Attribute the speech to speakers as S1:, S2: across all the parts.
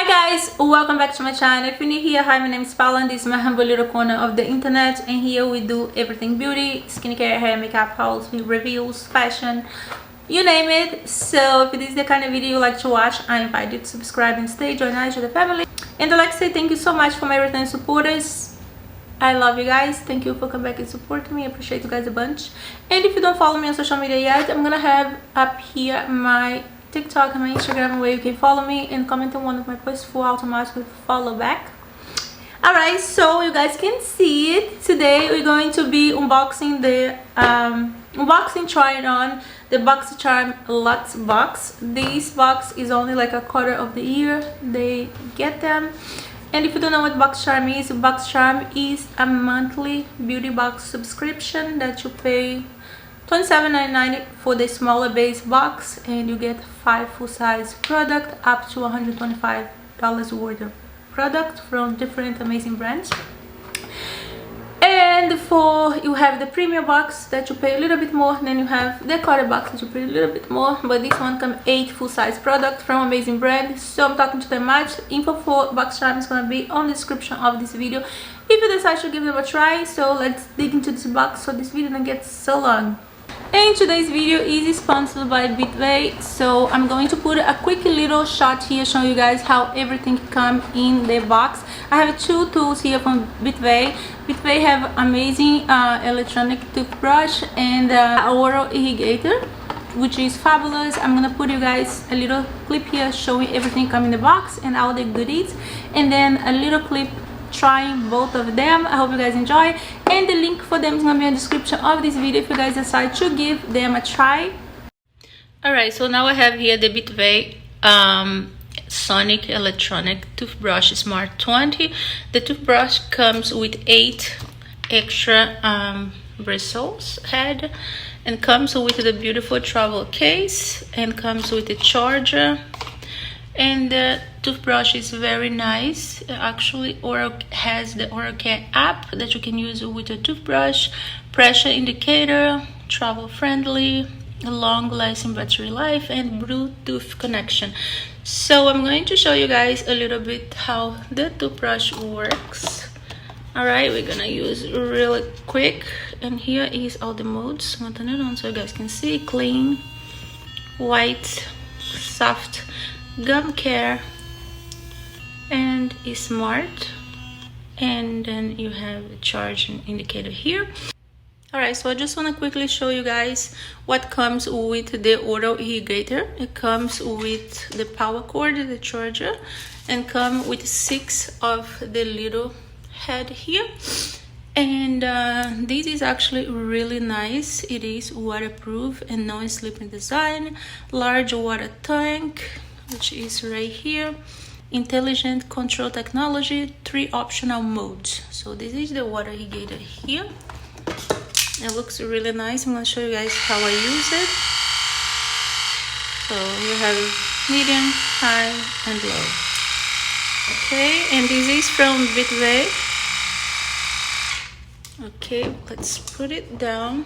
S1: Hi guys, welcome back to my channel. If you're new here, hi, my name is Paula and this is my humble little corner of the internet, and here we do everything beauty, skincare, hair, makeup, hauls, reviews, fashion, you name it. So if this is the kind of video you like to watch, I invite you to subscribe and stay, join us to the family. And I'd like to say thank you so much for my return supporters. I love you guys. Thank you for coming back and supporting me. I appreciate you guys a bunch. And if you don't follow me on social media yet, I'm gonna have up here my TikTok and my Instagram where you can follow me and comment on one of my posts for automatically follow back. Alright, so you guys can see it. Today we're going to be unboxing the trying on the Boxycharm Luxe box. This box is only like a quarter of the year they get them. And if you don't know what Boxycharm is a monthly beauty box subscription that you pay $27.99 for the smaller base box, and you get 5 full-size product up to $125 worth of product from different amazing brands. And you have the premium box that you pay a little bit more, then you have the quarter box that you pay a little bit more, but this one comes 8 full-size product from amazing brands. So I'm talking to them much. Info for Boxycharm is going to be on the description of this video if you decide to give them a try. So let's dig into this box so this video doesn't get so long. And today's video is sponsored by Bitway, so I'm going to put a quick little shot here showing you guys how everything comes in the box. I have 2 tools here from Bitway. Bitway have amazing electronic toothbrush and oral irrigator, which is fabulous. I'm gonna put you guys a little clip here showing everything come in the box and all the goodies, and then a little clip trying both of them. I hope you guys enjoy, and the link for them is gonna be in the description of this video if you guys decide to give them a try. Alright, so now I have here the Bitway Sonic Electronic Toothbrush Smart 20. The toothbrush comes with 8 extra bristles head, and comes with the beautiful travel case, and comes with a charger. And the toothbrush is very nice. Actually, has the Oral Care app that you can use with your toothbrush, pressure indicator, travel friendly, long-lasting battery life, and Bluetooth connection. So I'm going to show you guys a little bit how the toothbrush works. Alright, we're gonna use really quick, and here is all the modes. I'm gonna turn it on so you guys can see. Clean, white, soft, gum care, and is smart. And then you have the charging indicator here. Alright, so I just want to quickly show you guys what comes with the oral irrigator. It comes with the power cord, the charger, and come with 6 of the little head here. And this is actually really nice. It is waterproof and non-slipping design. Large water tank, which is right here. Intelligent control technology, 3 optional modes. So this is the water irrigator here. It looks really nice. I'm going to show you guys how I use it. So you have medium, high, and low. Okay, and this is from Bitway. Okay, let's put it down.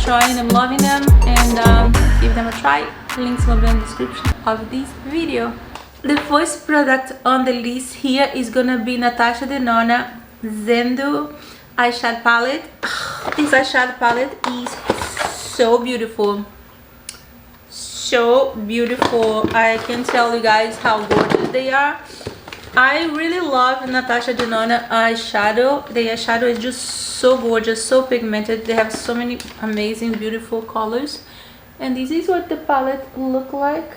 S1: Trying, I'm loving them, and give them a try. Links will be in the description of this video. The first product on the list here is gonna be Natasha Denona Zendo eyeshadow palette. This eyeshadow palette is so beautiful, so beautiful. I can tell you guys how gorgeous they are. I really love Natasha Denona eyeshadow. The eyeshadow is just so gorgeous, so pigmented. They have so many amazing, beautiful colors. And this is what the palette look like.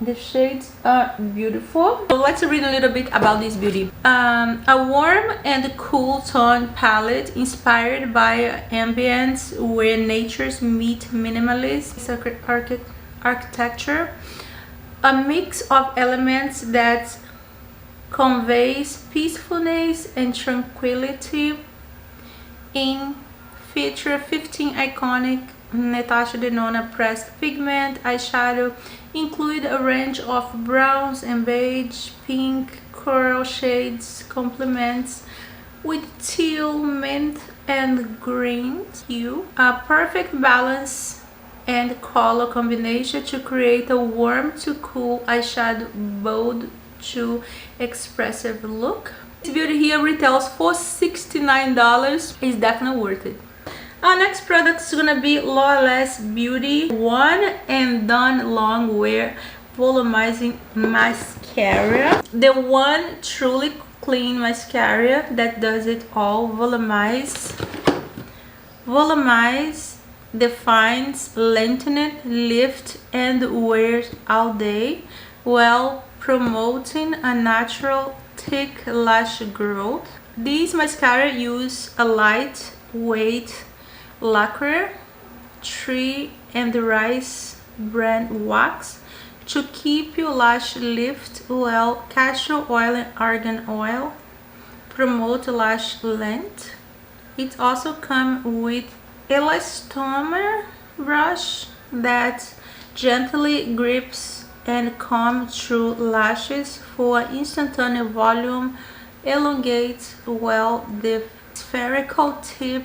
S1: The shades are beautiful. So let's read a little bit about this beauty. A warm and cool tone palette inspired by ambience where natures meet minimalist architecture. A mix of elements that conveys peacefulness and tranquility. In feature 15 iconic Natasha Denona pressed pigment eyeshadow, include a range of browns and beige, pink, coral shades, complements with teal, mint, and green hue. A perfect balance and color combination to create a warm to cool eyeshadow, bold to expressive look. This beauty here retails for $69. It's definitely worth it. Our next product is gonna be Lawless Beauty One and Done Long Wear Volumizing Mascara. The one truly clean mascara that does it all. Volumize, defines, lengthen, lift, and wears all day, while promoting a natural thick lash growth. These mascara use a lightweight lacquer, tree and rice brand wax to keep your lash lift, while castor oil and argan oil promote lash length. It also comes with elastomer brush that gently grips and combs through lashes for instantaneous volume, elongates, while the spherical tip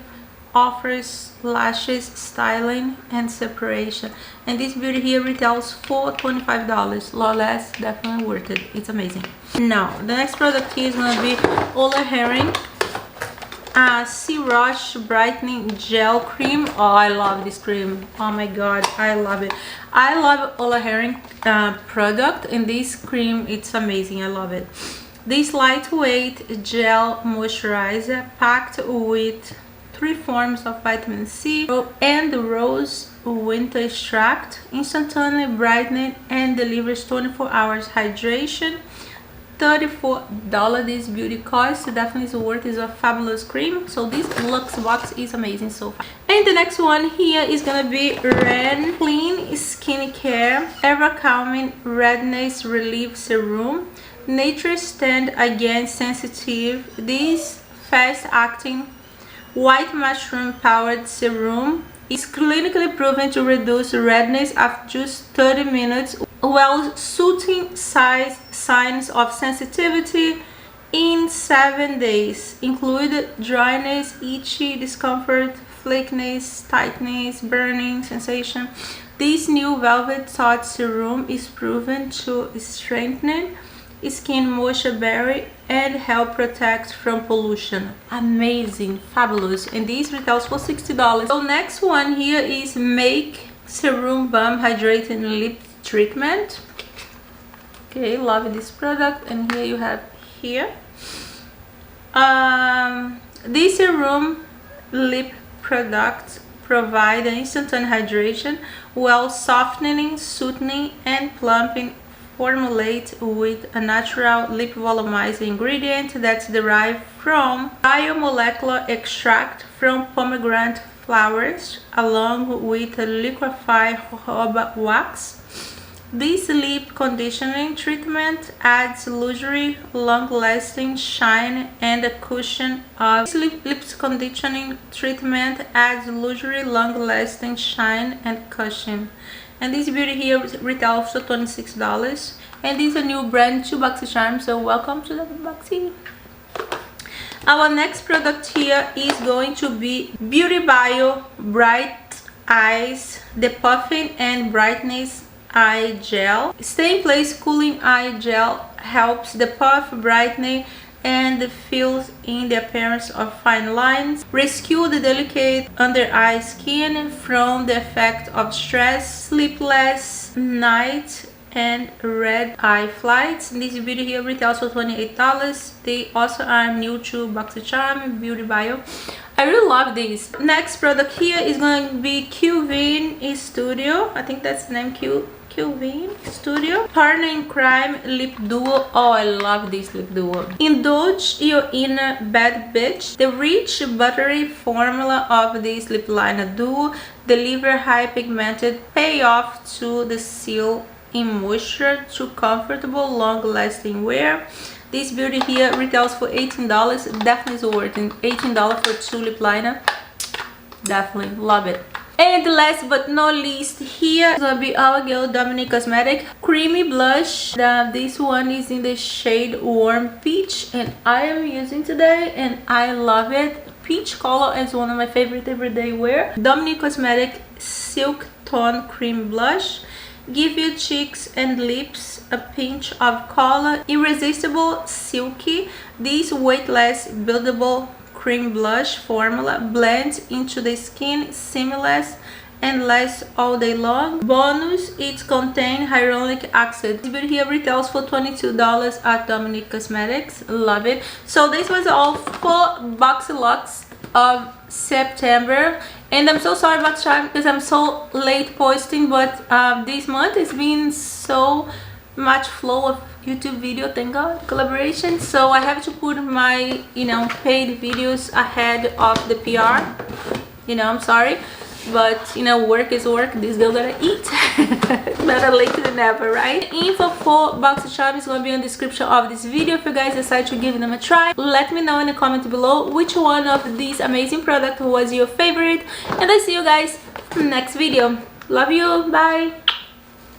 S1: offers lashes styling and separation. And this beauty here retails for $25. Lawless, definitely worth it. It's amazing. Now the next product here is gonna be Ola Herring Sea Rush Brightening Gel Cream. Oh, I love this cream. Oh my god, I love it. I love Ola Herring product, and this cream, it's amazing. I love it. This lightweight gel moisturizer packed with 3 forms of vitamin C and rose winter extract, instantaneously brightening and delivers 24 hours hydration. $34 this beauty cost. Definitely is worth. Is a fabulous cream. So this Luxe box is amazing so far. And the next one here is gonna be Ren Clean Skincare Ever Calming Redness Relief Serum. Nature Stand Against Sensitive. This fast acting white mushroom powered serum is clinically proven to reduce redness after just 30 minutes while soothing signs of sensitivity in 7 days, include dryness, itchy, discomfort, flakiness, tightness, burning sensation. This new velvet touch serum is proven to strengthen skin moisture barrier and help protect from pollution. Amazing, fabulous. And these retails for $60. So next one here is Make Serum Balm Hydrating Lip Treatment. Okay, love this product. And here you have here this serum lip product provide an instantaneous hydration while softening, soothing, and plumping. Formulate with a natural lip volumizer ingredient that's derived from biomolecular extract from pomegranate flowers along with a liquefied jojoba wax. This lip conditioning treatment adds luxury, long-lasting shine and a cushion of lips conditioning treatment adds luxury, long-lasting shine and cushion. And this beauty here retails for $26. And this is a new brand to Boxycharm, so welcome to the Boxy. Our next product here is going to be Beauty Bio Bright Eyes, the Puffing and Brightness Eye Gel. Stay in place cooling eye gel helps the puff brightening and fills in the appearance of fine lines, rescue the delicate under eye skin from the effect of stress, sleepless night, and red eye flights. This beauty here retails for $28. They also are new to Boxycharm Beauty Bio. I really love these. Next product here is going to be Qvin Studio. I think that's the name, Qvin Studio Partner in Crime Lip Duo. Oh, I love this lip duo. Indulge your inner bad bitch. The rich buttery formula of this lip liner duo deliver high pigmented payoff to the seal in moisture to comfortable long-lasting wear. This beauty here retails for $18. Definitely is worth it. $18 for 2 lip liner. Definitely love it. And last but not least, here is gonna be our girl Dominique Cosmetic Creamy Blush. This one is in the shade Warm Peach, and I am using today, and I love it. Peach color is one of my favorite everyday wear. Dominique Cosmetic Silk Tone Cream Blush. Give your cheeks and lips a pinch of color. Irresistible, silky. This weightless, buildable cream blush formula blends into the skin seamless and lasts all day long. Bonus, it contains hyaluronic acid. This beauty here retails for $22 at Dominique Cosmetics. Love it. So this was all for Boxyluxe of September, and I'm so sorry about Cham because I'm so late posting, but this month has been so much flow of YouTube video, thank God, collaboration, so I have to put my paid videos ahead of the PR. I'm sorry, but work is work. This girl gotta eat. Better late than never, right? Info for Boxycharm is gonna be in the description of this video. If you guys decide to give them a try, let me know in the comment below which one of these amazing products was your favorite, and I see you guys next video. Love you, bye.